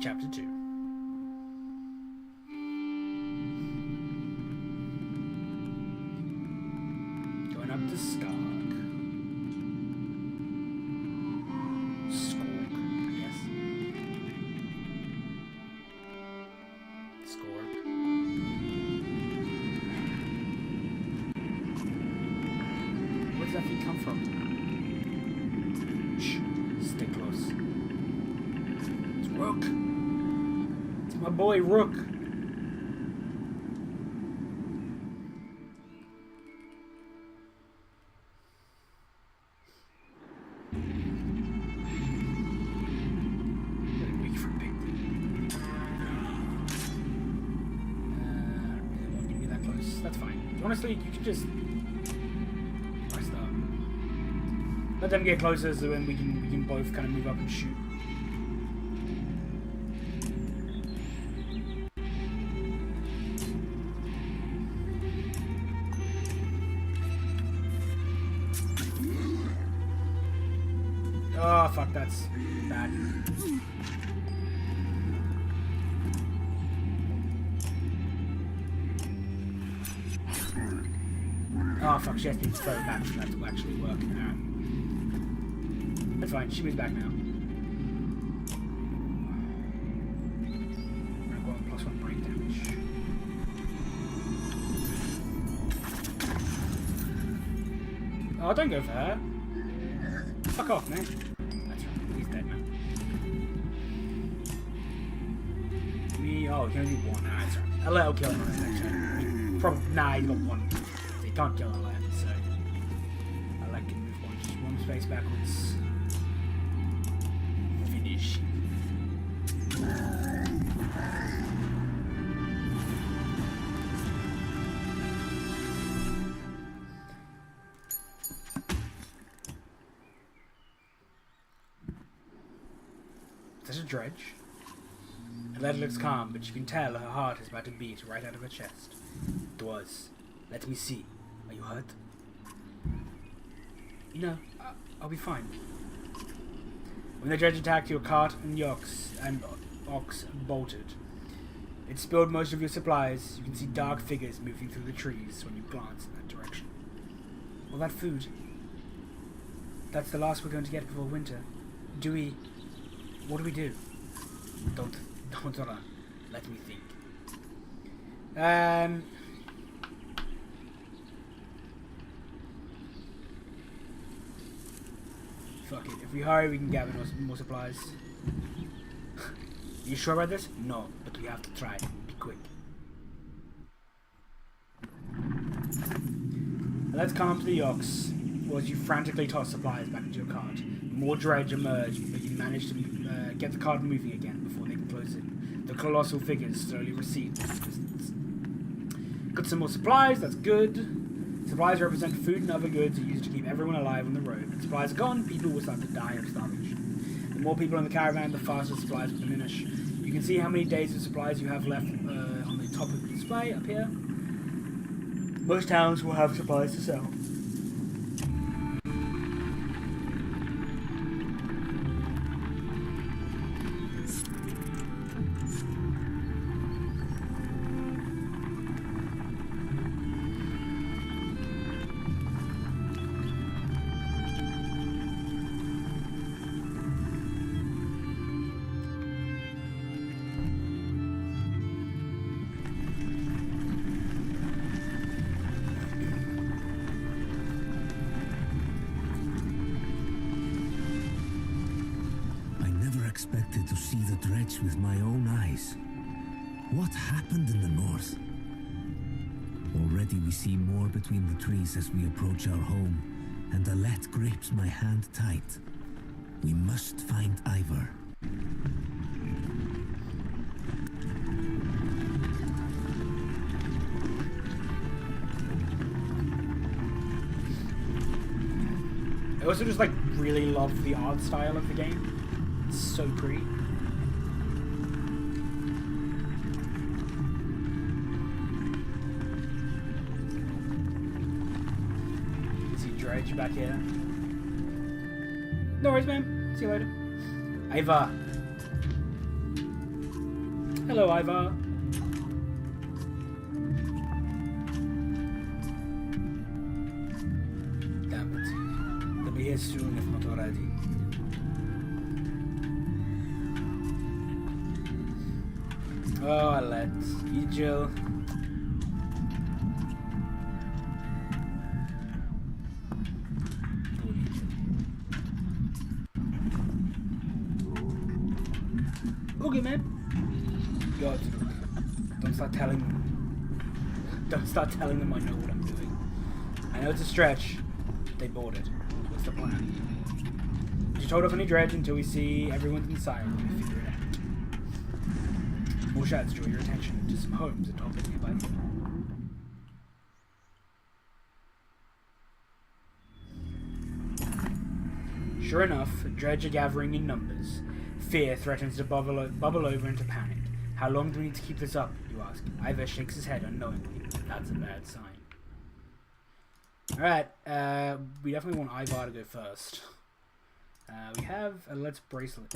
Chapter 2. Going up to Skog. Skorg, I guess. Skorg. Where does that thing come from? Shh. Stay close. It's Rook. It's my boy Rook. That's fine. Honestly, you can just press that. Let them get closer so then we can both kind of move up and shoot. Oh fuck, that's bad. Oh fuck, she has to be thrown back for that to actually work. That's fine, she moves back now. I'm gonna go on +1 brain damage. Oh, don't go for her. Fuck off, man. That's right, he's dead now. Oh, he can only do one. Nah, that's right. I'll let her kill him on his next turn. Probably, nah, he's got one. Can't kill a land, so I like to move one space backwards. Finish. There's a dredge. Her letter looks calm, but you can tell her heart is about to beat right out of her chest. It was. Let me see. Are you hurt? No, I'll be fine. When the dredge attacked, your cart and ox bolted. It spilled most of your supplies. You can see dark figures moving through the trees when you glance in that direction. All that food. That's the last we're going to get before winter. What do we do? Don't run. Let me think. Fuck it. If we hurry, we can gather more supplies. You sure about this? No, but we have to try. Be quick. Let's come to the ox. As you frantically toss supplies back into your cart, more dredge emerge, but you manage to get the cart moving again before they can close in. The colossal figures slowly recede in the distance. Got some more supplies. That's good. Supplies represent food and other goods used to keep everyone alive on the road. When supplies are gone, people will start to die of starvation. The more people in the caravan, the faster supplies will diminish. You can see how many days of supplies you have left on the top of the display up here. Most towns will have supplies to sell. Expected to see the dredge with my own eyes. What happened in the north? Already we see more between the trees as we approach our home, and Alette grips my hand tight. We must find Ivor. I also just really love the art style of the game. It's so pretty. See Dredge back here. No worries, man. See you later. Ivor. Hello, Ivar. Damn it. They'll be here soon, if not already. Oh, let's eat Jill. Okay, man. God, don't start telling them. Don't start telling them I know what I'm doing. I know it's a stretch. But they boarded. What's the plan? Just hold off any dredge until we see everyone's inside and we figure it out. More shots draw your attention to some homes atop the nearby hill. Sure enough, dredge are gathering in numbers. Fear threatens to bubble over into panic. How long do we need to keep this up, you ask? Ivar shakes his head unknowingly. That's a bad sign. Alright, we definitely want Ivar to go first. We have a Let's Bracelet.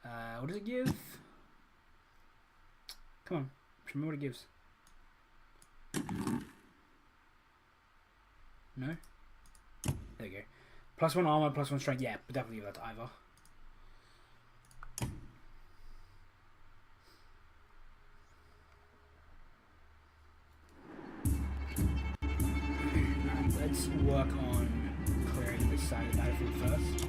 What does it give? Come on, show me what it gives. No? There you go. +1 armor, +1 strength. Yeah, but definitely give that to Ivar. Let's work on clearing this side of the battlefield first.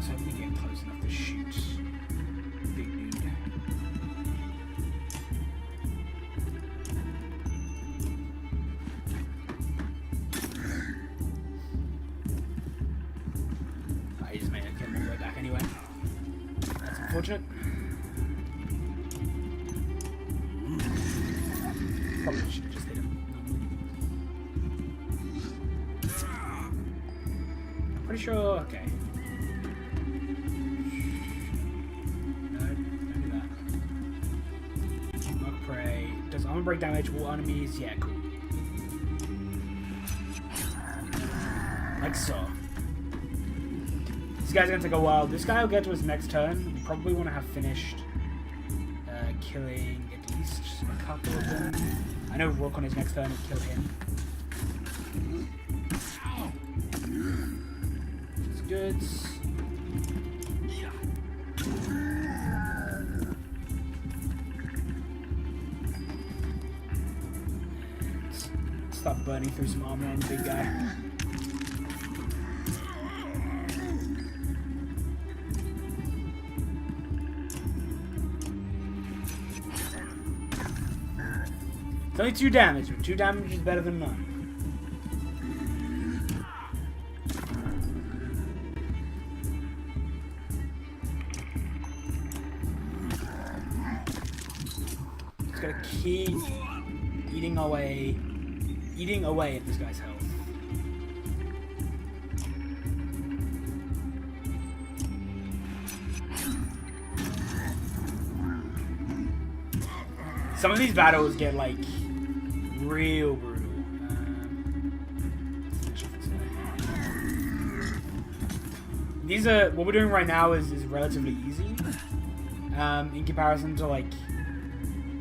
So we get close enough to shoot. Big dude. I just made it kill my way back anyway. That's unfortunate. Probably should have just hit him. I'm pretty sure. Okay. No, don't do that. Mark Prey. Does armor break damage all enemies? Yeah, cool. Like so. This guy's gonna take a while. This guy will get to his next turn. We probably want to have finished killing at least a couple of them. I know Rook on his next turn will kill him. It's good. And stop burning through some armor on the big guy. It's only 2 damage, but 2 damage is better than none. Just gotta keep eating away at this guy's health. Some of these battles get like real brutal. These are what we're doing right now is relatively easy in comparison to like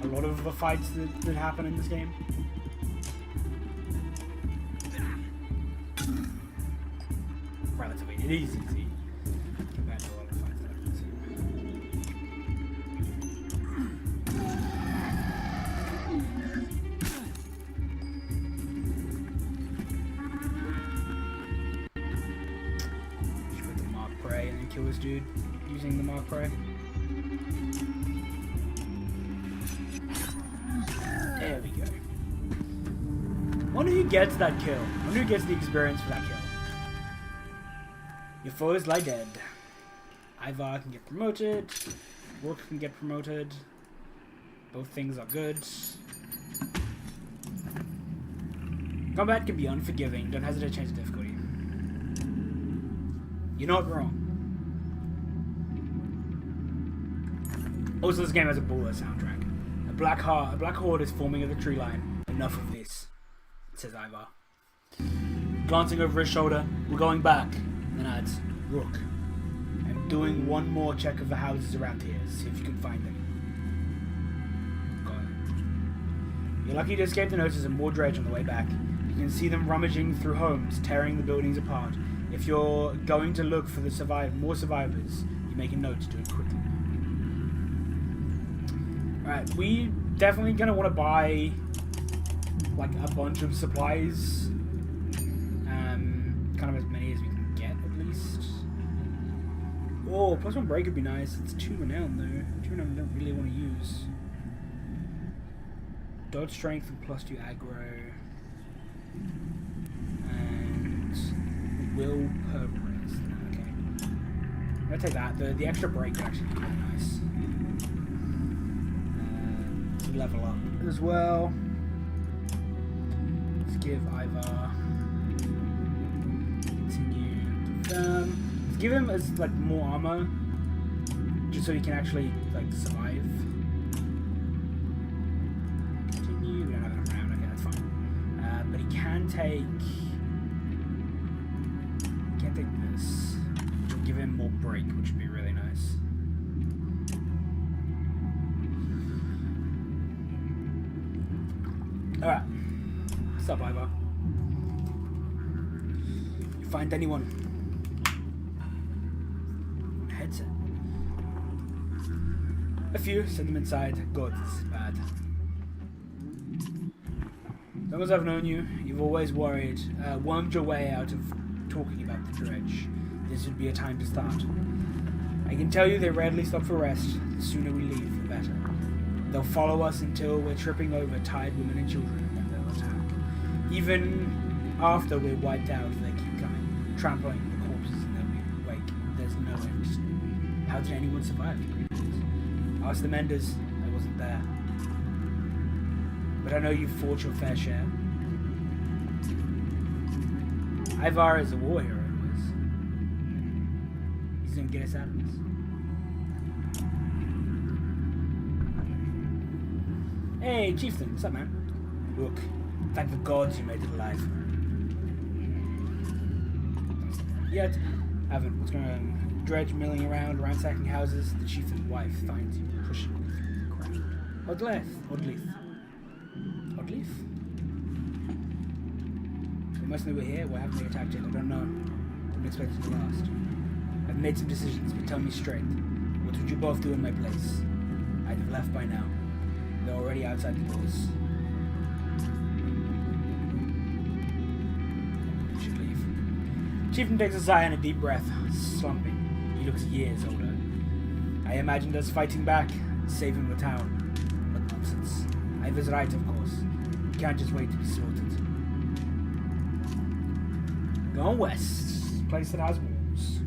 a lot of the fights that happen in this game. Relatively, it is easy compared to a lot of fights that happen in this game. And then kill this dude using the Mark Prey. There we go. Wonder who gets that kill. Wonder who gets the experience for that kill. Your foes lie dead. Ivar can get promoted. Rook can get promoted. Both things are good. Combat can be unforgiving. Don't hesitate to change the difficulty. You're not wrong. Also, this game has a baller soundtrack. A black horde is forming of the tree line. Enough of this, says Ivar. Glancing over his shoulder, we're going back. And then adds, Rook. I'm doing one more check of the houses around here. See if you can find them. Got it. You're lucky to escape the notice of more dredge on the way back. You can see them rummaging through homes, tearing the buildings apart. If you're going to look for the more survivors, you make a note to do it quickly. Alright, we definitely gonna want to buy like a bunch of supplies. Kind of as many as we can get at least. Oh, +1 break would be nice. It's 2 renown though. 2 renown I don't really want to use. Dodge strength and +2 aggro. And will per res. Okay. I'm gonna take that. The extra break would actually be really nice. To level up as well. Let's give Ivar. Let's give him as like more armor, just so he can actually like survive. Continue. We don't have enough round. Okay, that's fine. But he can take. He can take this. We'll give him more break, which would be really nice. All right. What's up, Ivar? You find anyone? Headset. A few, send them inside. God, this is bad. As long as I've known you, you've always wormed your way out of talking about the dredge. This would be a time to start. I can tell you they rarely stop for rest. The sooner we leave, the better. They'll follow us until we're tripping over tired women and children, and then they'll attack. Even after we're wiped out, they keep coming, trampling the corpses in their wake. There's no end. How did anyone survive? Ask the Menders. I wasn't there. But I know you've fought your fair share. Ivar is a war hero, boys. He's gonna get us out of this. Hey, Chieftain, what's up, man? Look, thank the gods you made it alive. Yet, haven't. What's going on? Dredge milling around, ransacking houses. The chieftain's wife finds you, pushing you through the crowd. Oddleith. They must know we're here. Why haven't they attacked yet? I don't know. I'm expecting the last. I've made some decisions, but tell me straight. What would you both do in my place? I'd have left by now. They're already outside the doors. We should leave. Chieftain takes a sigh and a deep breath, slumping. He looks years older. I imagined us fighting back, saving the town. But nonsense. Ivar's right, of course. You can't just wait to be slaughtered. Going west. Place that has walls.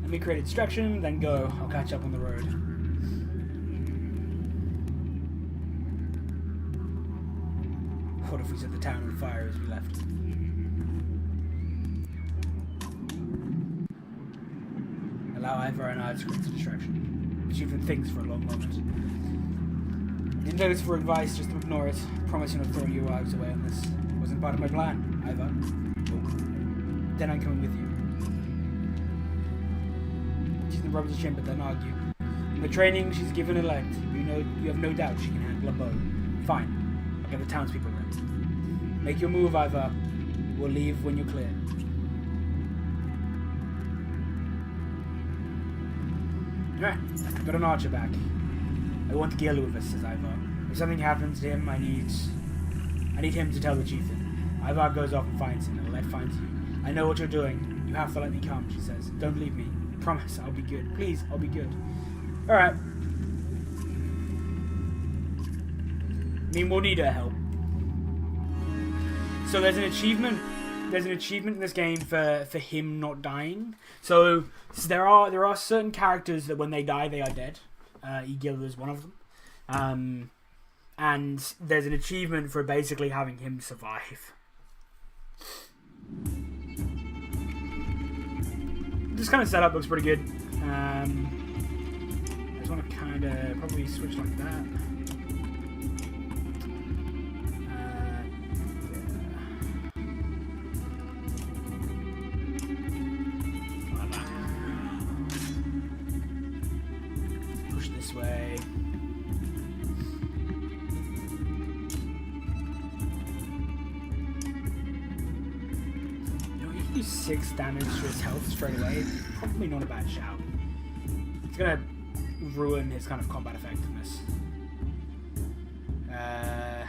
Let me create a distraction, then go. I'll catch up on the road. What if we set the town on fire as we left? Allow Ivar and I to create a distraction. The chieftain thinks for a long moment. Didn't take this for advice, just to ignore it. Promise you're not throwing your wives away on this. Wasn't part of my plan, Ivar. Nope. Then I'm coming with you. Chieftain rubs his chin but doesn't argue. In the training she's given elect. You have no doubt she can handle a bow. Fine. I'll get the townspeople ready. Make your move, Ivar. We'll leave when you're clear. Alright, got an archer back. I want Gil with us, says Ivar. If something happens to him, I need him to tell the chieftain. Ivar goes off and finds him, and Alette finds you. I know what you're doing. You have to let me come, she says. Don't leave me. Promise, I'll be good. Please, I'll be good. Alright. I mean, we'll need her help. So there's an achievement. There's an achievement in this game for him not dying. So there are certain characters that when they die they are dead. Egil is one of them. And there's an achievement for basically having him survive. This kind of setup looks pretty good. I just want to kind of probably switch like that. Push this way. Do 6 damage to his health straight away. Probably not a bad shout. It's gonna ruin his kind of combat effectiveness. Yeah,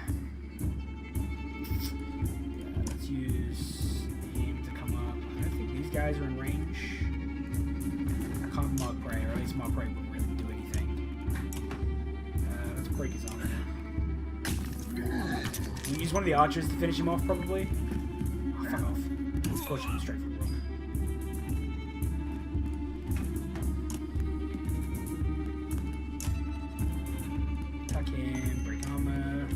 let's use him to come up. I don't think these guys are in range. I can't mark prey, or at least mark prey wouldn't really do anything. Let's break his armor now. We'll use one of the archers to finish him off, probably. Oh, fuck off. Let's push him straight for the rook. Attack him, break armor.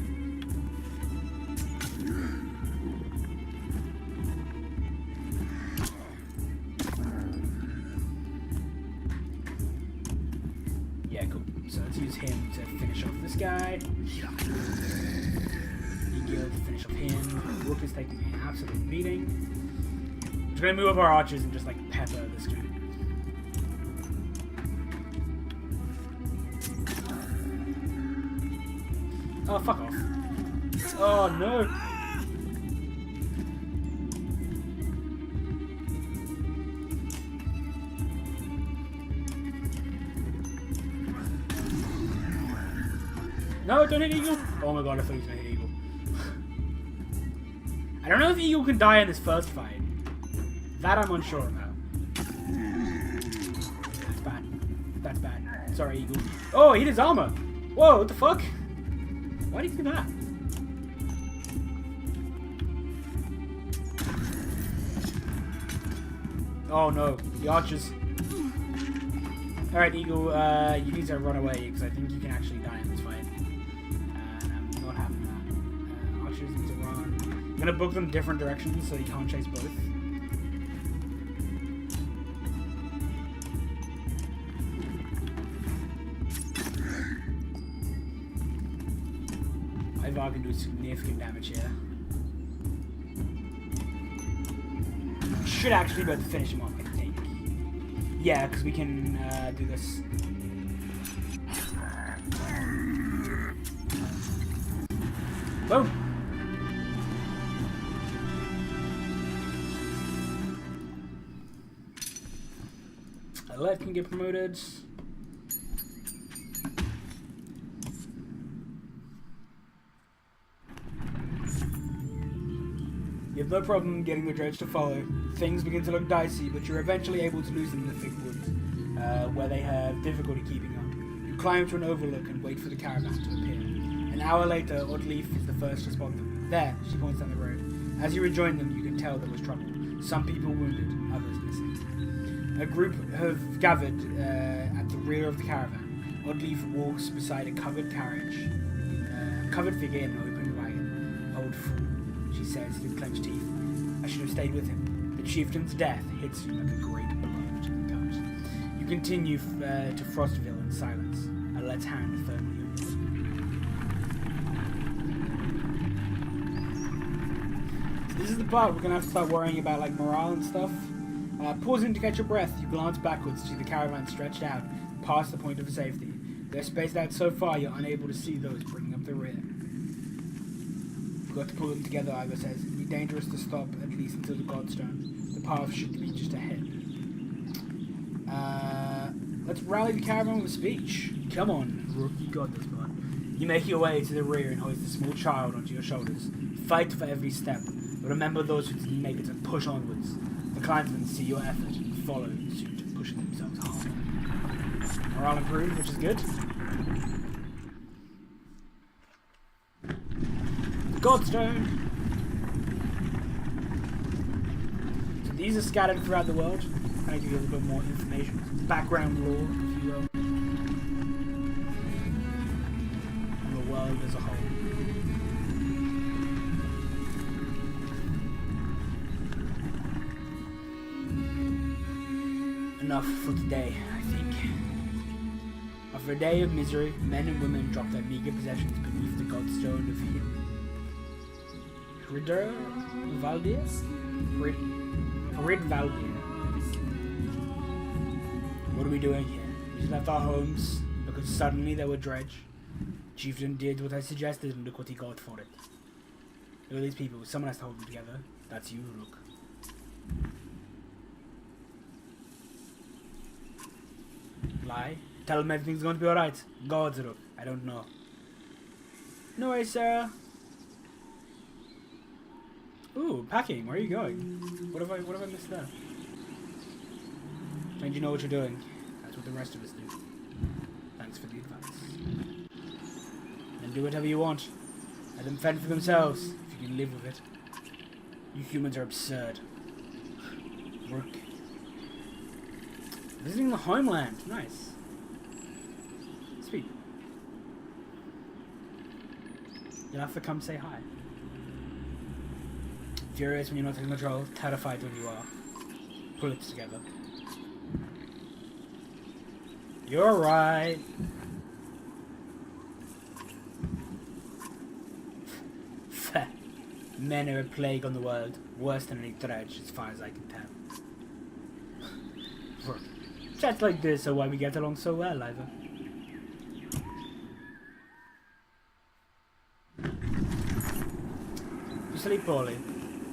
Yeah, cool. So let's use him to finish off this guy. Eagle to finish off him. Rook is taking an absolute beating. We're gonna move up our archers and just like pepper this dude. Oh, fuck off. Oh, no. No, don't hit Eagle. Oh my god, I thought he was gonna hit Eagle. I don't know if Eagle can die in this first fight. That I'm unsure about. That's bad. That's bad. Sorry, Eagle. Oh, he hit his armor. Whoa, what the fuck? Why did he do that? Oh no, the archers. Alright, Eagle, you need to run away because I think you can actually die in this fight. I'm not having that. Archers need to run. I'm gonna book them different directions so you can't chase both. Ivar can do significant damage here. Should actually be able to finish him off, I think. Yeah, because we can do this. Boom! Alert can get promoted. You have no problem getting the dredge to follow. Things begin to look dicey, but you're eventually able to lose them in the thick woods, where they have difficulty keeping up. You climb to an overlook and wait for the caravan to appear. An hour later, Oddleaf is the first to spot them. There, she points down the road. As you rejoin them, you can tell there was trouble. Some people wounded, others missing. A group have gathered at the rear of the caravan. Oddleaf walks beside a covered carriage, covered figure in an open wagon. Old fool, she says through clenched teeth. I should have stayed with him. The chieftain's death hits you like a great blow to the gut. You continue to Frostville in silence. Alet's hand firmly on yours. So this is the part we're gonna have to start worrying about like morale and stuff. Pausing to catch your breath, you glance backwards to see the caravan stretched out past the point of safety. They're spaced out so far you're unable to see those bringing up the rear. You've got to pull them together, Ivar says. It'd be dangerous to stop, at least until the Godstone. The path should be just ahead. Let's rally the caravan with a speech. Come on, Rook, you got this, bud. You make your way to the rear and hoist a small child onto your shoulders. Fight for every step, but remember those who didn't make it and push onwards. The clansmen see your effort and follow suit, pushing themselves hard. Morale improved, which is good. Godstone! So these are scattered throughout the world. Kind of give you a little bit more information. Background lore, if you will. On the world as a whole. Enough for today, I think. After a day of misery, men and women drop their meager possessions beneath the godstone of Rid Valdir? What are we doing here? We just left our homes because suddenly there were dredge. Chieftain did what I suggested and look what he got for it. Look at these people. Someone has to hold them together. That's you, look. Lie? Tell them everything's going to be alright. Gods, look. I don't know. No way, Sarah. Ooh, packing. Where are you going? What have I missed there? And you know what you're doing. That's what the rest of us do. Thanks for the advice. Then do whatever you want. Let them fend for themselves, if you can live with it. You humans are absurd. Work. Visiting the homeland. Nice. Sweet. You'll have to come say hi. Furious when you're not in control, terrified when you are. Pull it together. You're right. Men are a plague on the world, worse than any dredge, as far as I can tell. Chats like this are why we get along so well, either. You sleep poorly.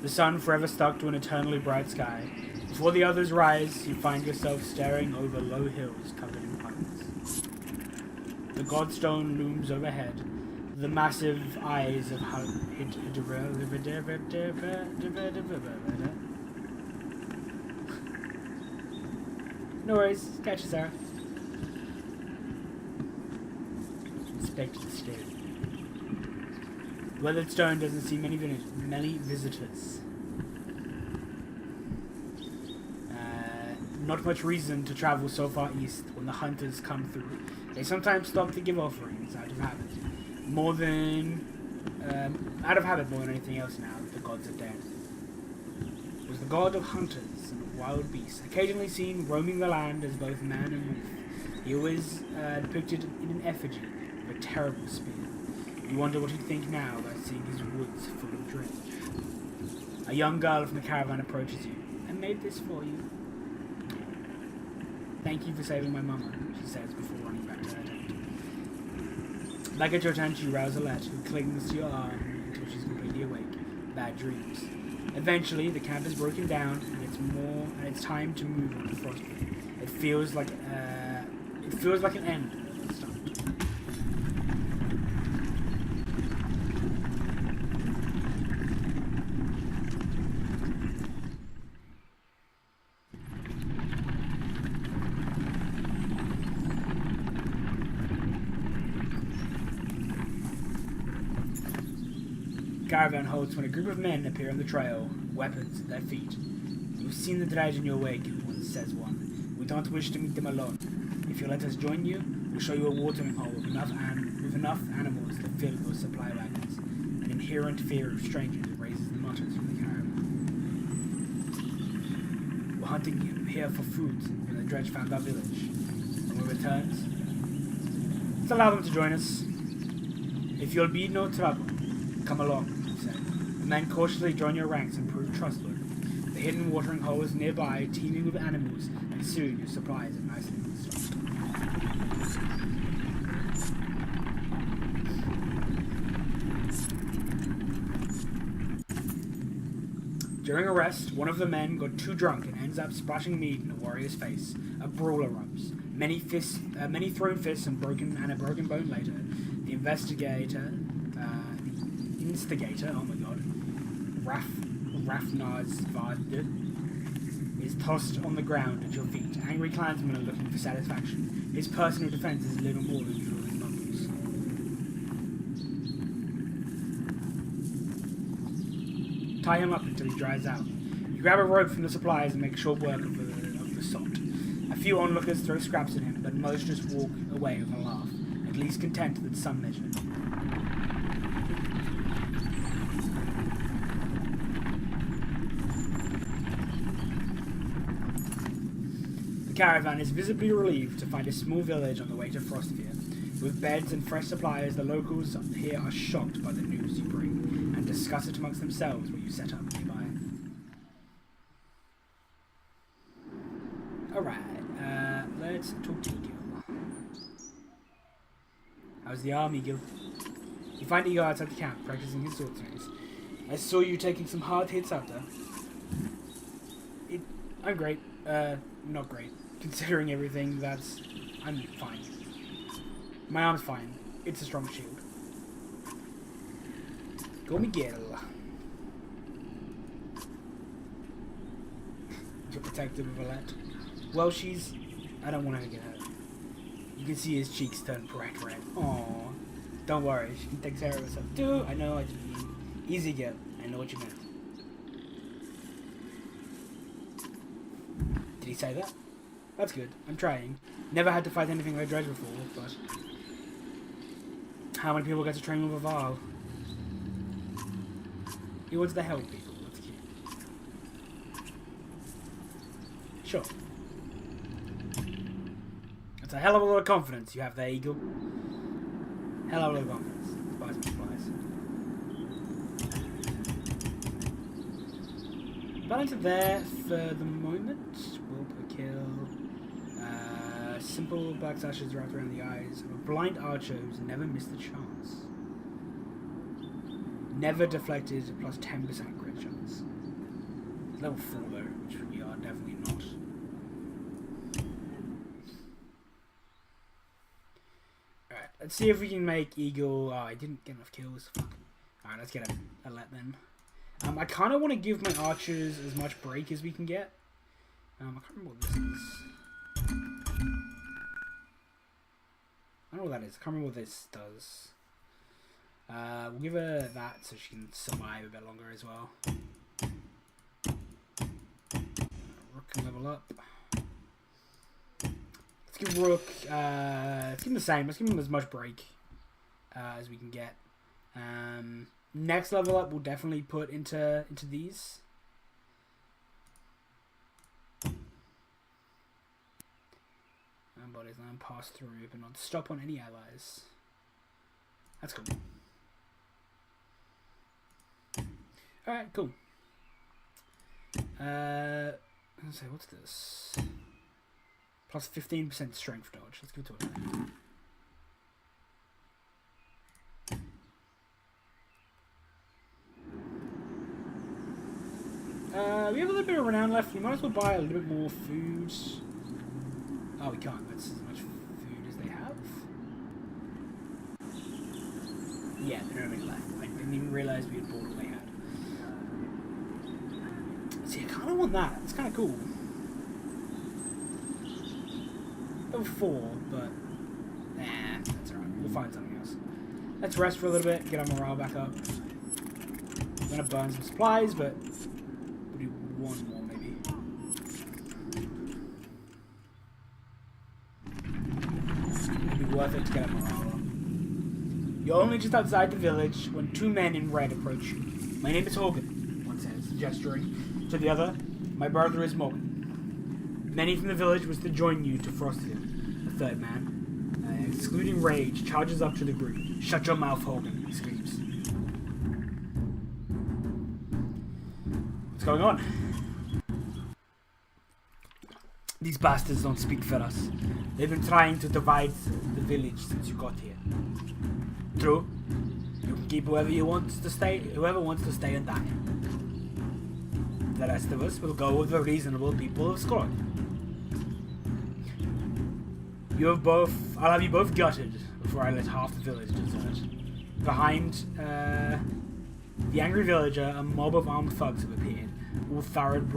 The sun forever stuck to an eternally bright sky. Before the others rise, you find yourself staring over low hills covered in pines. The godstone looms overhead. The massive eyes of No worries, catch you, Sarah. Inspect the state. Weathered stone doesn't see many visitors. Not much reason to travel so far east when the hunters come through. They sometimes stop to give offerings out of habit. Out of habit more than anything else now that the gods are dead. It was the god of hunters and wild beasts, occasionally seen roaming the land as both man and wolf. He was depicted in an effigy of a terrible spear. You wonder what he'd think now about seeing his woods full of dredge. A young girl from the caravan approaches you. I made this for you. Thank you for saving my mama, she says before running back to her tent. Back at your tent, you rouse Alette, who clings to your arm until she's completely awake. Bad dreams. Eventually, the camp is broken down, and it's time to move on to Frostwood. It feels like an end at the start. Caravan halts when a group of men appear on the trail, weapons at their feet. You've seen the dredge in your wake, says one. We don't wish to meet them alone. If you let us join you, we'll show you a watering hole with enough animals to fill those supply wagons. An inherent fear of strangers raises the mutters from the caravan. We're hunting here for food when the dredge found our village. When we return, let's allow them to join us. If you'll be no trouble, come along. The men cautiously join your ranks and prove trustworthy. The hidden watering hole is nearby, teeming with animals, and soon your supplies are nicely stocked. During a rest, one of the men got too drunk and ends up splashing mead in a warrior's face. A brawler erupts. Many thrown fists and a broken bone later. The instigator, oh my god, Rafnarsvad is tossed on the ground at your feet. Angry clansmen are looking for satisfaction. His personal defense is little more than drawing mumbles. Tie him up until he dries out. You grab a rope from the supplies and make short work of the salt. A few onlookers throw scraps at him, but most just walk away with a laugh, at least content with some measure. caravan is visibly relieved to find a small village on the way to Frostvere. With beds and fresh supplies, the locals here are shocked by the news you bring and discuss it amongst themselves what you set up nearby. Alright, let's talk to Eagle. How's the arm, Eagle? You find Eagle outside the camp, practicing his sword swings. I saw you taking some hard hits out there. I'm great. Not great. Considering everything, I'm fine. My arm's fine. It's a strong shield. Go Miguel. You're protected with Valette. Well, I don't want her to get hurt. You can see his cheeks turn bright red. Aww. Don't worry, she can take care of herself too. I know, I just mean. Easy, girl. I know what you meant. Did he say that? That's good. I'm trying. Never had to fight anything like Dredge before, but... How many people get to train with a Varl? He wants to help people. That's cute. Sure. That's a hell of a lot of confidence you have there, Eagle. Hell of a lot of confidence. Buy some supplies. Balance it there for the moment. We'll put kill. Simple black sashes wrapped around the eyes of a blind archer who's never missed a chance. Never deflected, plus 10% crit chance. Level 4 though, which we are definitely not. Alright, let's see if we can make Eagle... Oh, I didn't get enough kills. Fuck. Alright, let's get a let then. I kind of want to give my archers as much break as we can get. I can't remember what this is. I don't know what that is. I can't remember what this does. We'll give her that so she can survive a bit longer as well. Rook can level up. Let's give Rook... let's give him the same. Let's give him as much break as we can get. Next level up we'll definitely put into these. Bodies line pass through, but not stop on any allies. That's cool. Alright, cool. Let's say, what's this? Plus 15% strength dodge. Let's give it to it. We have a little bit of renown left. We might as well buy a little bit more food. Oh, we can't. That's as much food as they have. Yeah, they don't have any left. I didn't even realize we had bought all they had. See, I kind of want that. It's kind of cool. Level 4, but... Nah, that's alright. We'll find something else. Let's rest for a little bit, get our morale back up. I'm going to burn some supplies, but... We'll do one more, maybe. Worth it to get a morale up. You're only just outside the village when two men in red approach you. My name is Hogan, one says, gesturing to the other. My brother is Morgan. Many from the village was to join you to Frostville. The third man, excluding rage, charges up to the group. Shut your mouth, Hogan, he screams. What's going on? These bastards don't speak for us. They've been trying to divide the village since you got here. True. You can keep whoever wants to stay and die. The rest of us will go with the reasonable people of Scrod. I'll have you both gutted before I let half the village desert. Behind the angry villager, a mob of armed thugs have appeared, all furrowed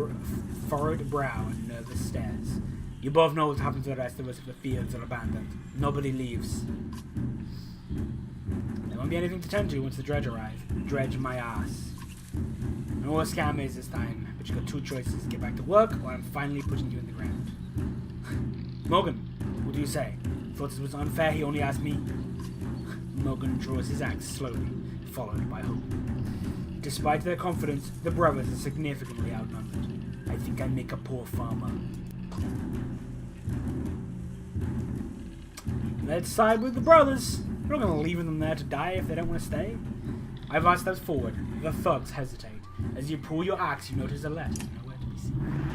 brow and nervous stares. You both know what happens to the rest of us if the fields are abandoned. Nobody leaves. There won't be anything to tend to once the dredge arrive. Dredge my ass. I know what a scam is this time, but you got two choices. Get back to work, or I'm finally putting you in the ground. Morgan, what do you say? Thought this was unfair, he only asked me. Morgan draws his axe slowly, followed by Hope. Despite their confidence, the brothers are significantly outnumbered. I think I make a poor farmer. Let's side with the brothers. We're not going to leave them there to die if they don't want to stay. Ivar steps forward. The thugs hesitate. As you pull your axe, you notice a letter nowhere to be seen.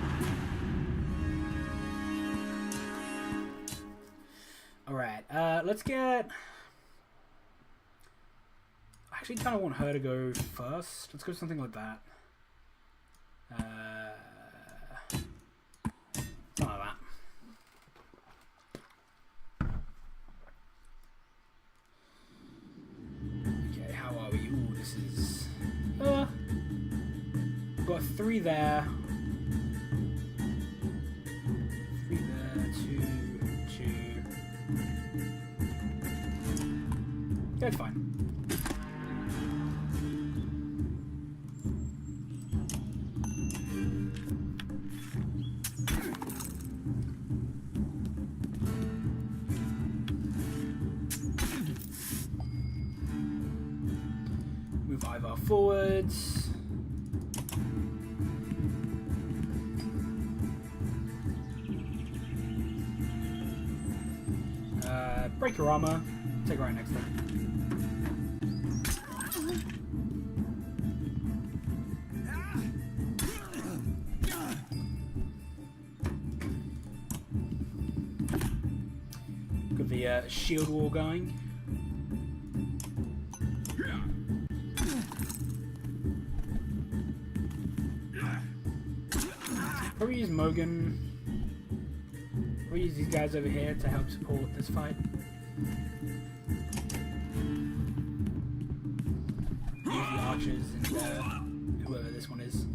Alright, let's get... I actually kind of want her to go first. Let's go something like that. Something like that. Okay, how are we? Ooh, this is... got 3 there. 3 there, 2, 2. That's fine. Move Ivar forwards. Break your armor. Take right next time. Got the shield wall going. Probably use Mogan. Probably use these guys over here to help support this fight. Use the archers and whoever this one is.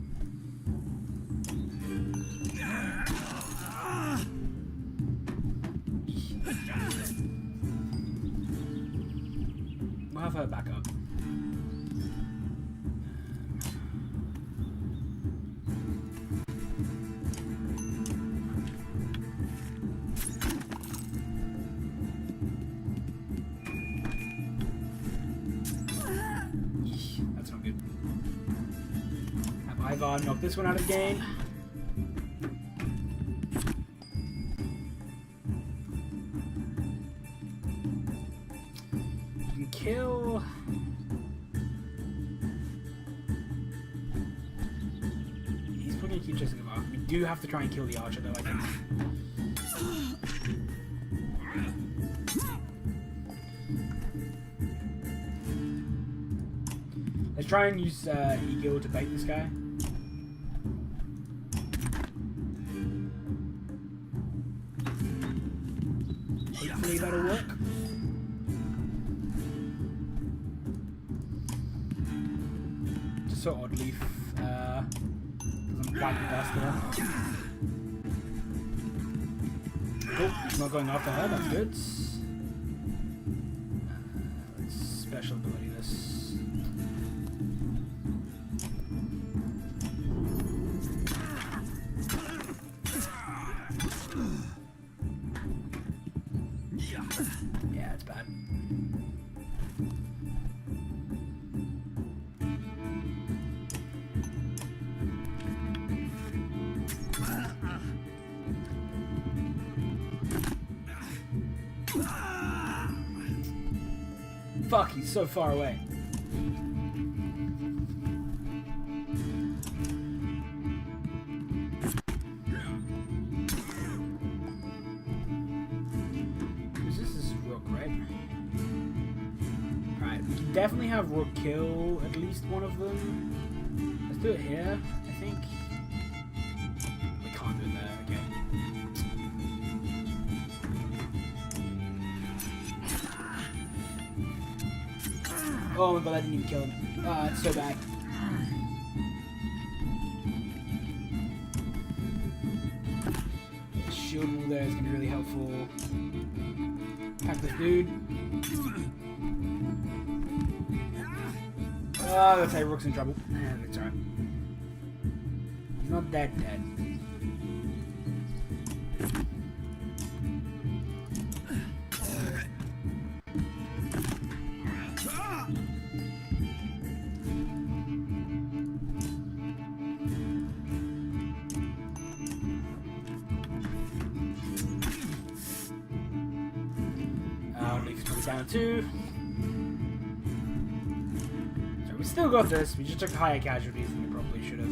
We'll have her back up. That's not good. Have Ivar knock this one out of the game. You can kill... He's probably gonna keep chasing him off. We do have to try and kill the archer though, I think. Let's try and use Eagle to bait this guy. Hopefully that'll work. Just so Oddleaf doesn't wipe the dust there. Cool, he's not going after her, that's good. Let's special ability this. Yeah, it's bad. Fuck, he's so far away. Definitely have Rook kill at least one of them. Let's do it here, I think. We can't do it there, okay. Oh my god, I didn't even kill him. Ah, it's so bad. The shield wall there is going to be really helpful. Attack this dude. Oh, let's say Rook's in trouble. That's alright. He's not that dead. Down 2. So we still got this. We just took higher casualties than we probably should have.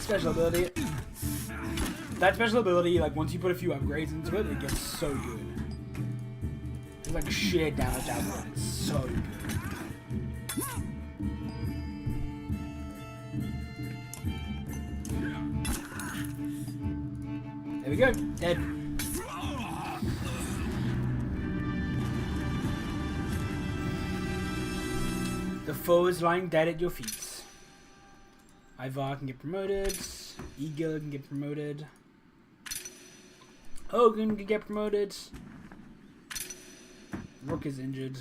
Special ability. That special ability, like once you put a few upgrades into it, it gets so good. There's like sheer damage output. It's so good. There we go. Dead. The foe is lying dead at your feet. Ivar can get promoted. Egil can get promoted. Hogan can get promoted. Rook is injured.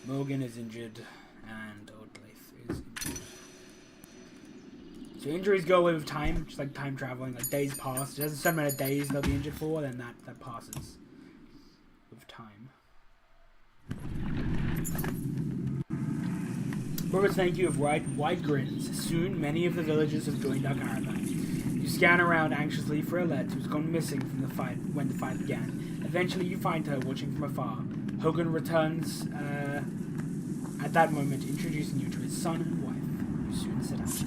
Morgan is injured. And Oldleif is injured. So injuries go away with time, just like time traveling. Like days pass. There's a certain amount of days they'll be injured for, then that passes with time. Robert's thank you of wide grins. Soon, many of the villagers have joined our caravan. You scan around anxiously for Alette, who's gone missing from the fight when the fight began. Eventually, you find her watching from afar. Hogan returns at that moment, introducing you to his son and wife, who soon set out.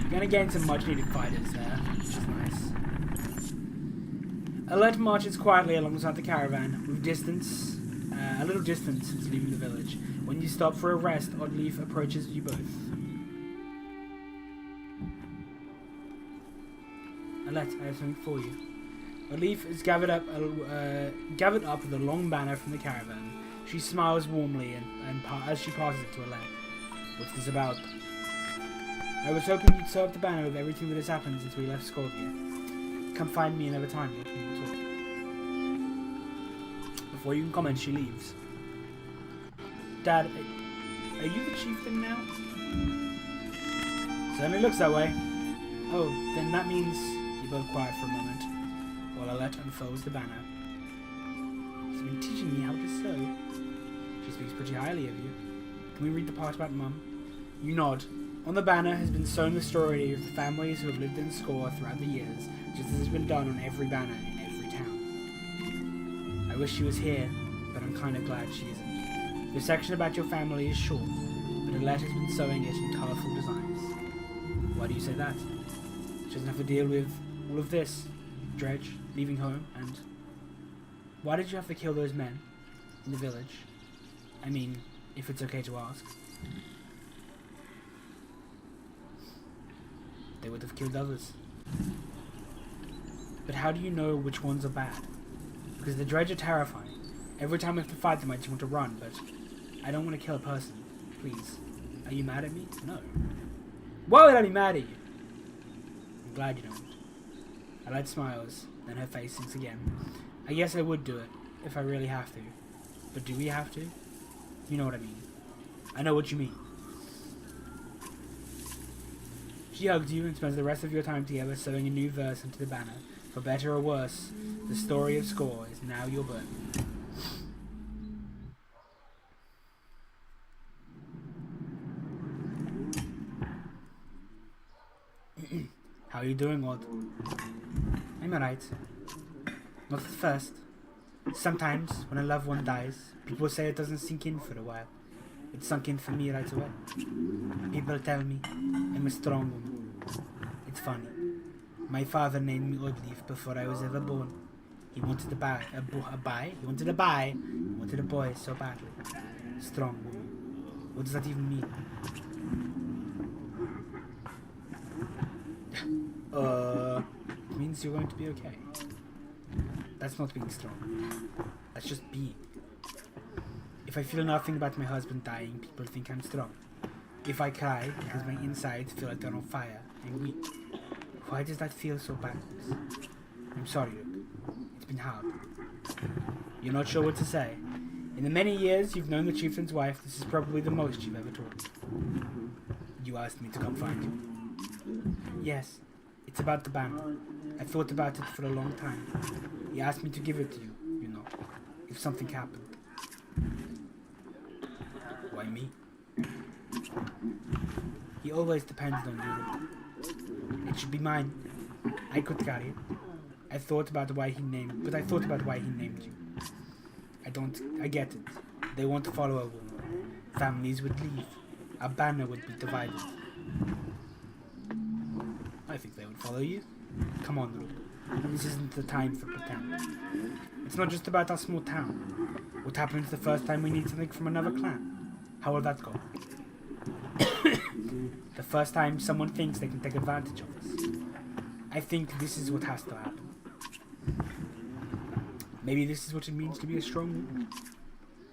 You're gonna gain some much-needed fighters there, which is nice. Alette marches quietly alongside the caravan, with a little distance since leaving the village. When you stop for a rest, Oddleif approaches you both. Alette, I have something for you. Oddleif is gathered up with a long banner from the caravan. She smiles warmly as she passes it to Alette. What's this about? I was hoping you'd sew up the banner with everything that has happened since we left Scorpio. Come find me another time. We can talk. Before you can comment, she leaves. Dad, are you the chieftain now? Certainly looks that way. Oh, then that means... You're both quiet for a moment, while Alette unfolds the banner. She's been teaching me how to sew. She speaks pretty highly of you. Can we read the part about Mum? You nod. On the banner has been sewn the story of the families who have lived in Score throughout the years, just as has been done on every banner in every town. I wish she was here, but I'm kind of glad she isn't. The section about your family is short, but Alette has been sewing it in colourful designs. Why do you say that? She doesn't have to deal with all of this. Dredge, leaving home, and... Why did you have to kill those men in the village? I mean, if it's okay to ask. They would have killed others. But how do you know which ones are bad? Because the Dredge are terrifying. Every time we have to fight them, I just want to run, but I don't want to kill a person. Please. Are you mad at me? No. Why would I be mad at you? I'm glad you don't. Alette smiles, then her face sinks again. I guess I would do it, if I really have to. But do we have to? You know what I mean. I know what you mean. She hugs you and spends the rest of your time together sewing a new verse into the banner. For better or worse, the story of Score is now your burden. How are you doing, Odd? I'm alright. Not at first. Sometimes, when a loved one dies, people say it doesn't sink in for a while. It sunk in for me right away. People tell me I'm a strong woman. It's funny. My father named me Oddleif before I was ever born. He wanted a boy so badly. Strong woman. What does that even mean? It means you're going to be okay. That's not being strong. That's just being. If I feel nothing about my husband dying, people think I'm strong. If I cry, because my insides feel like they're on fire, I'm weak. Why does that feel so backwards? I'm sorry, Luke. It's been hard. You're not sure what to say. In the many years you've known the chieftain's wife, this is probably the most you've ever talked. You asked me to come find you. Yes, it's about the banner. I thought about it for a long time. He asked me to give it to you, you know, if something happened. Why me? He always depended on you. It should be mine. I could carry it. I thought about why he named you. I get it. They want to follow a woman. Families would leave. Our banner would be divided. I think they would follow you. Come on, Luke. This isn't the time for pretend. It's not just about our small town. What happens the first time we need something from another clan? How will that go? The first time someone thinks they can take advantage of us. I think this is what has to happen. Maybe this is what it means to be a strong woman.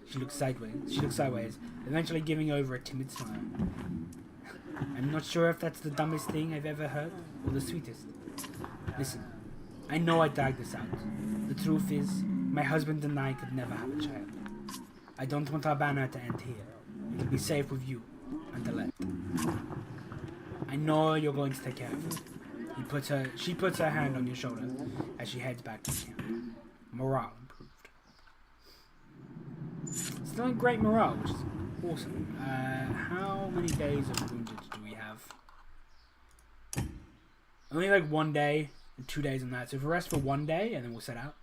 She looks sideways, eventually giving over a timid smile. I'm not sure if that's the dumbest thing I've ever heard, or the sweetest. Listen, I know I dragged this out. The truth is, my husband and I could never have a child. I don't want our banner to end here. It'll be safe with you, and the left. I know you're going to take care of it. She puts her hand on your shoulder as she heads back to camp. Morale improved. Still in great morale, which is awesome. How many days of wounded do we have? Only like 1 day and 2 days on that. So if we rest for 1 day and then we'll set out.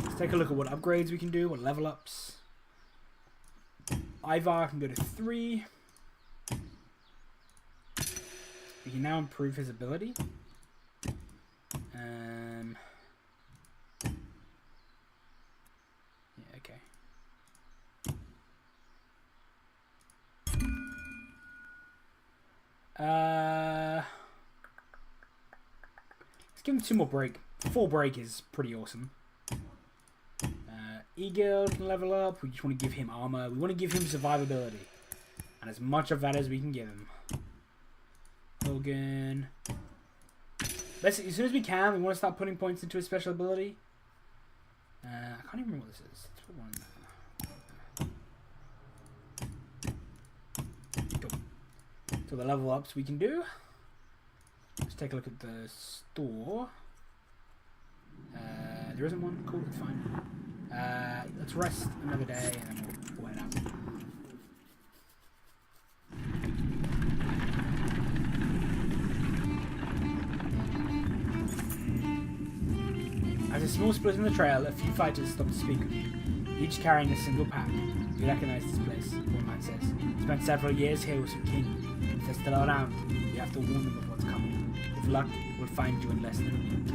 Let's take a look at what upgrades we can do, what level ups. Ivar can go to 3. We can now improve his ability. Yeah, okay. Let's give him 2 more break. 4 break is pretty awesome. Eagle can level up. We just want to give him armor. We want to give him survivability. And as much of that as we can give him. Hogan. As soon as we can, we want to start putting points into his special ability. I can't even remember what this is. Let's put one in there. Cool. So the level ups we can do. Let's take a look at the store. There isn't one. Cool, that's fine. Let's rest another day and then we'll head out. As a small split in the trail, a few fighters stop to speak with you, each carrying a single pack. You recognize this place, one man says. Spent several years here with some king. If they're still around, you have to warn them of what's coming. With luck, we'll find you in less than a week.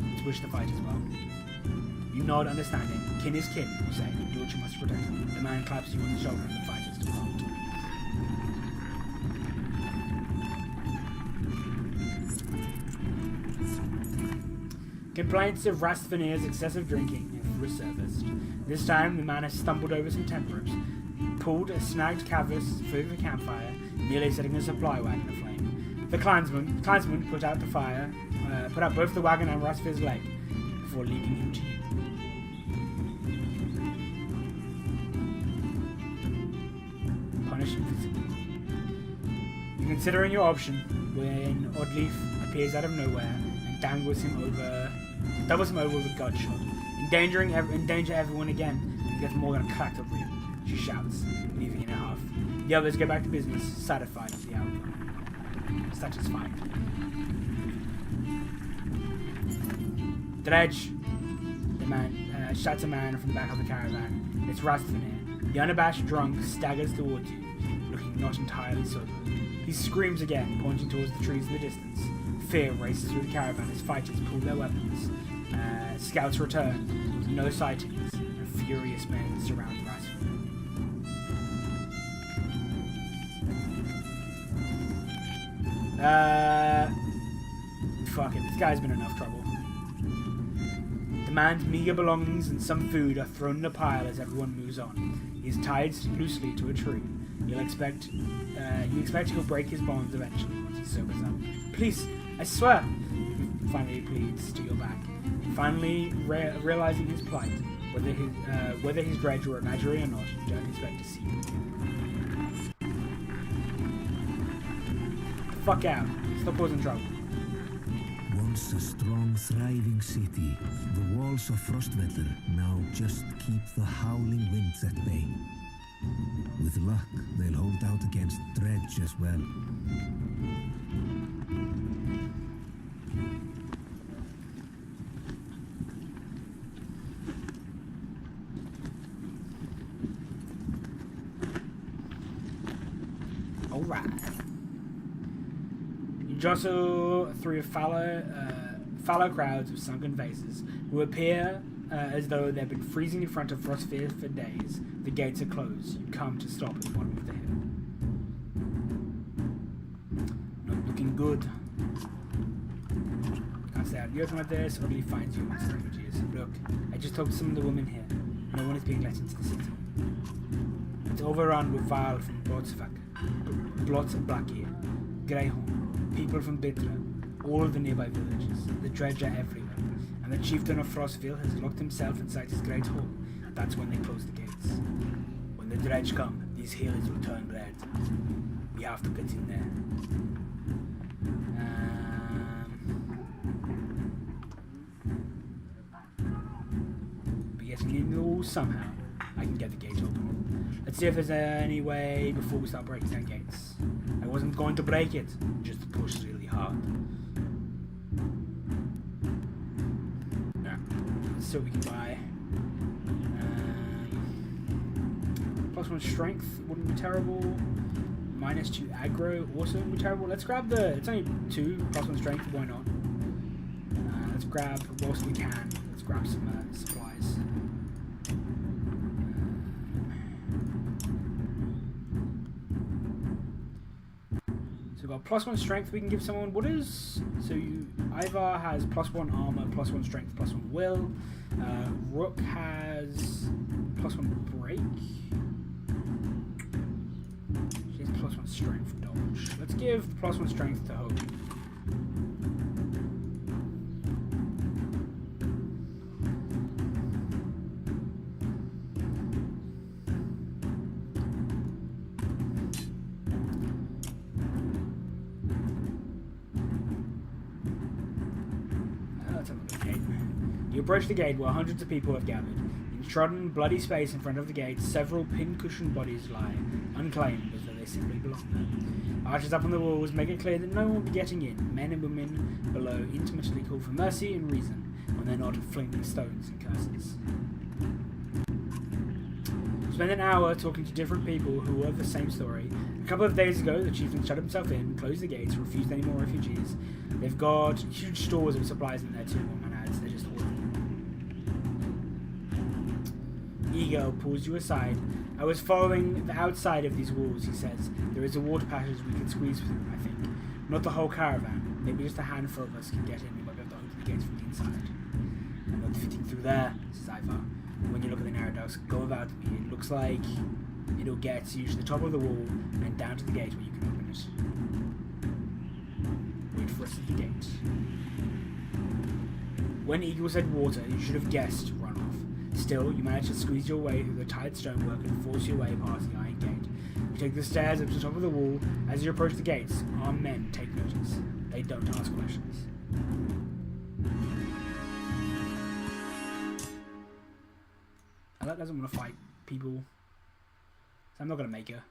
Let's wish the fighters well. You nod understanding. Kin is kin, you say. Do what you must protect him. The man claps you on the shoulder and the fighters depart. Complaints of Rastvanir's excessive drinking have resurfaced. This time, the man has stumbled over some tent ropes, pulled a snagged canvas for the campfire, nearly setting the supply wagon aflame. The clansman put out the fire, put out both the wagon and Rastvanir's leg before leading him to you. Punish him physically. You're considering your option when Oddleaf appears out of nowhere and doubles him over with a gunshot. Endanger everyone again, and gets more than a cracked up rib. She shouts, leaving in a half. The others go back to business, satisfied with the outcome. Satisfied. Dredge! The man shouts a man from the back of the caravan. It's Rastvanir. The unabashed drunk staggers towards you, looking not entirely sober. He screams again, pointing towards the trees in the distance. Fear races through the caravan as fighters pull their weapons. Scouts return, with no sightings, and furious men surround Rastvanir. Fuck it, this guy's been in enough trouble. The man's meager belongings and some food are thrown in a pile as everyone moves on. He is tied loosely to a tree. You expect he'll break his bonds eventually once he sobers up. Please, I swear, he finally pleads to your back. Finally realizing his plight, whether his dredge were imaginary or not, you don't expect to see him again. Fuck out. Stop causing trouble. Once a strong, thriving city, the walls of Frostweather now just keep the howling winds at bay. With luck, they'll hold out against dredge as well. Alright. You jostle through fallow crowds of sunken faces who appear as though they've been freezing in front of Frostsphere for days. The gates are closed. You come to stop at the bottom of the hill. Not looking good. Can't stay out in the open like this, or he finds you in his languages. Look, I just talked to some of the women here. No one is being let into the city. It's overrun with vile from Blots of Blackie, Greyhorn, people from Bidra, all of the nearby villages. The dredge are everywhere, and the chieftain of Frostville has locked himself inside his great hall. That's when they close the gates. When the dredge come, these hills will turn red. We have to get in there. But getting in the wall somehow. I can get the gate open. Let's see if there's any way before we start breaking down gates. I wasn't going to break it, just to push really hard. Let's see what we can buy. +1 strength wouldn't be terrible. -2 aggro also wouldn't be terrible. Let's grab the. It's only 2 +1 strength. Why not? Let's grab whilst we can. Let's grab some supplies. So we've got +1 strength we can give someone. What is... So Ivar has +1 armor, +1 strength, +1 will. Rook has +1 break. She has +1 strength dodge. Let's give +1 strength to Hope. You approach the gate where hundreds of people have gathered. In trodden, bloody space in front of the gate, several pin-cushioned bodies lie, unclaimed as though they simply belong there. Archers up on the walls make it clear that no one will be getting in. Men and women below intimately call for mercy and reason when they're not flinging stones and curses. Spend an hour talking to different people who have the same story. A couple of days ago, the chieftain shut himself in, closed the gates, refused any more refugees. They've got huge stores of supplies in there too, one man adds. They're just hoarding. Ego pulls you aside. I was following the outside of these walls, he says. There is a water passage we can squeeze through, I think. Not the whole caravan. Maybe just a handful of us can get in. We might be able to open the gates from the inside. I'm not fitting through there, says Ivar. When you look at the narrow ducks, go without me. It looks like it'll get you to the top of the wall and down to the gate where you can open it. Wait for us at the gate. When Eagle said water, you should have guessed runoff. Still, you manage to squeeze your way through the tight stonework and force your way past the iron gate. You take the stairs up to the top of the wall. As you approach the gates, armed men take notice. They don't ask questions. Alec doesn't want to fight people, so I'm not going to make her.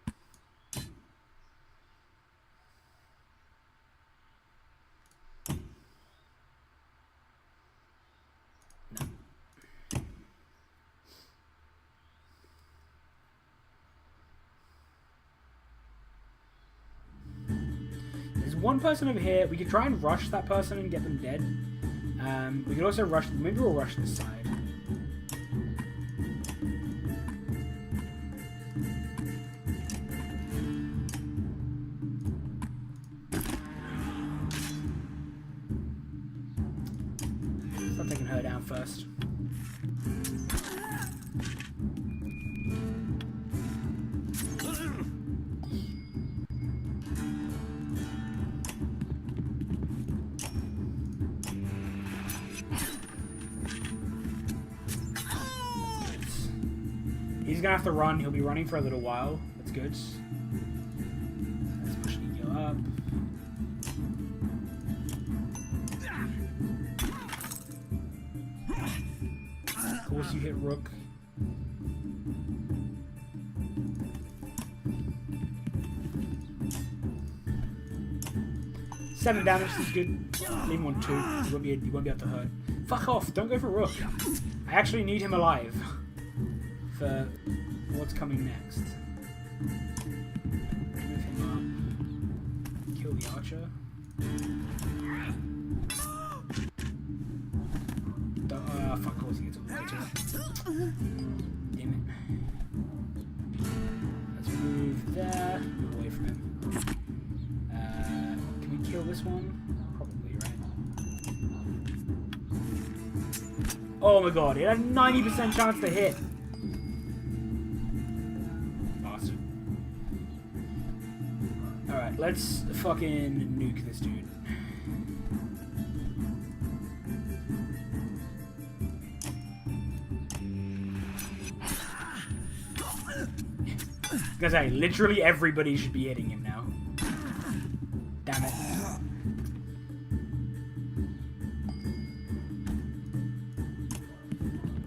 No. There's one person over here. We could try and rush that person and get them dead. We could also rush. Maybe we'll rush this side. Start taking her down first. He's gonna have to run. He'll be running for a little while. That's good. Let's push Ego up. Of course you hit Rook. Seven damage is good. Leave him on 2. You won't be able to hurt. Fuck off! Don't go for Rook. I actually need him alive for what's coming next. Move him up. Kill the archer. Fuck, of course he gets all the way to it. Damn it. Let's move that away from him. Can we kill this one? Probably, right? Oh my god, it had a 90% chance to hit. Bastard. Alright, let's fucking nuke this dude. I was gonna say, literally everybody should be hitting him now. Damn it.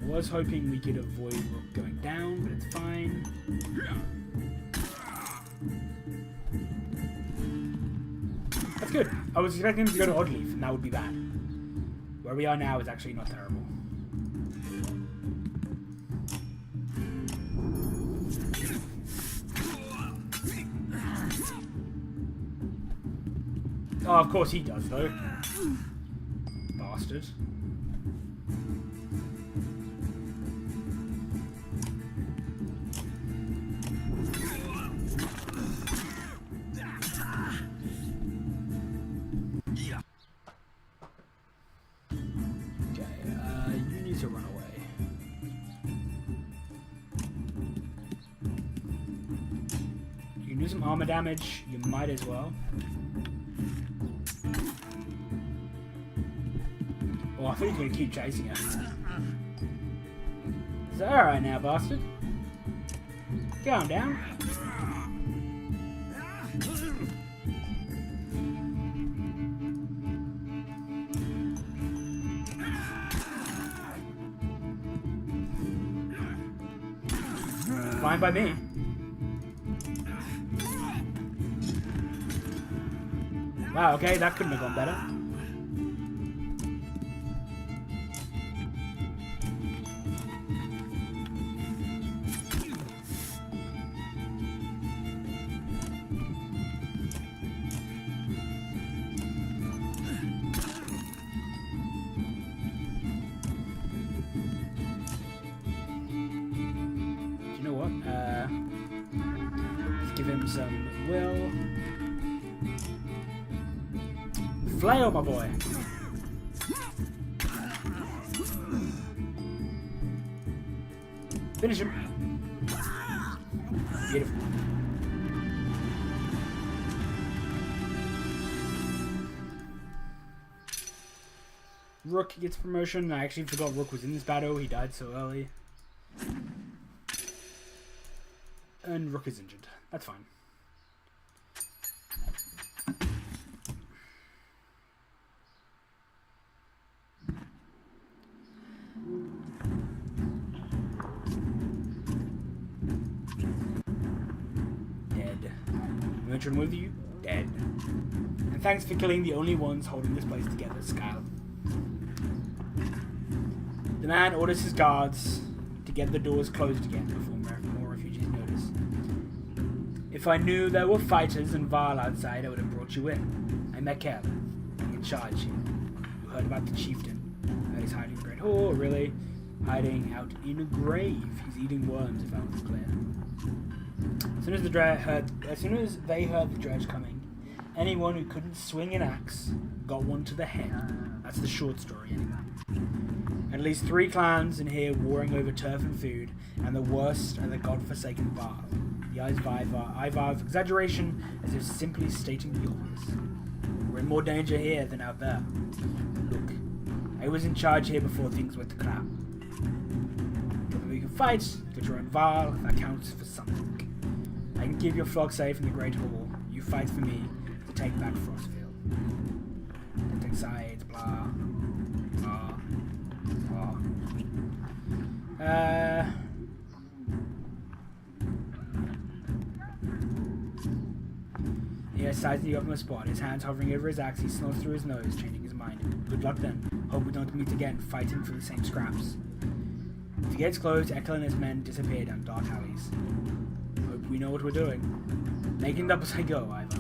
I was hoping we could avoid Rook going down, but it's fine. That's good. I was expecting him to go to Oddleaf, and that would be bad. Where we are now is actually not terrible. Oh, of course he does, though. Bastard. You need to run away. You can do some armor damage. You might as well. Oh, I thought he was going to keep chasing her. Is that alright now, bastard? Calm down. Fine by me. Wow, okay, that couldn't have gone better. Give him some will. Flail, my boy. Finish him. Beautiful. Rook gets promotion. I actually forgot Rook was in this battle. He died so early. And Rook is injured. That's fine. Dead. Merchant with you? Dead. And thanks for killing the only ones holding this place together, Skyle. The man orders his guards to get the doors closed again before more refugees notice. If I knew there were fighters and Val outside, I would have brought you in. I met Caleb, in charge here. You heard about the chieftain. That he's hiding in the Great Hall, really? Hiding out in a grave. He's eating worms, if I was clear. As soon as they heard the dredge coming, anyone who couldn't swing an axe got one to the head. That's the short story, anyway. At least 3 clans in here warring over turf and food, and the worst are the godforsaken Val. The Ivar's exaggeration as if simply stating the obvious. We're in more danger here than out there. Look, I was in charge here before things went to crap. Whenever you can fight, get your own Val, that counts for something. I can keep your flock safe in the Great Hall. You fight for me to take back Frostfield. Then take sides, blah, blah, blah. He decides the uppermost spot, his hands hovering over his axe, he snorts through his nose, changing his mind. Good luck then. Hope we don't meet again, fighting for the same scraps. The gates closed, Ekel and his men disappear down dark alleys. Hope we know what we're doing. Making it up as I go, Ivor.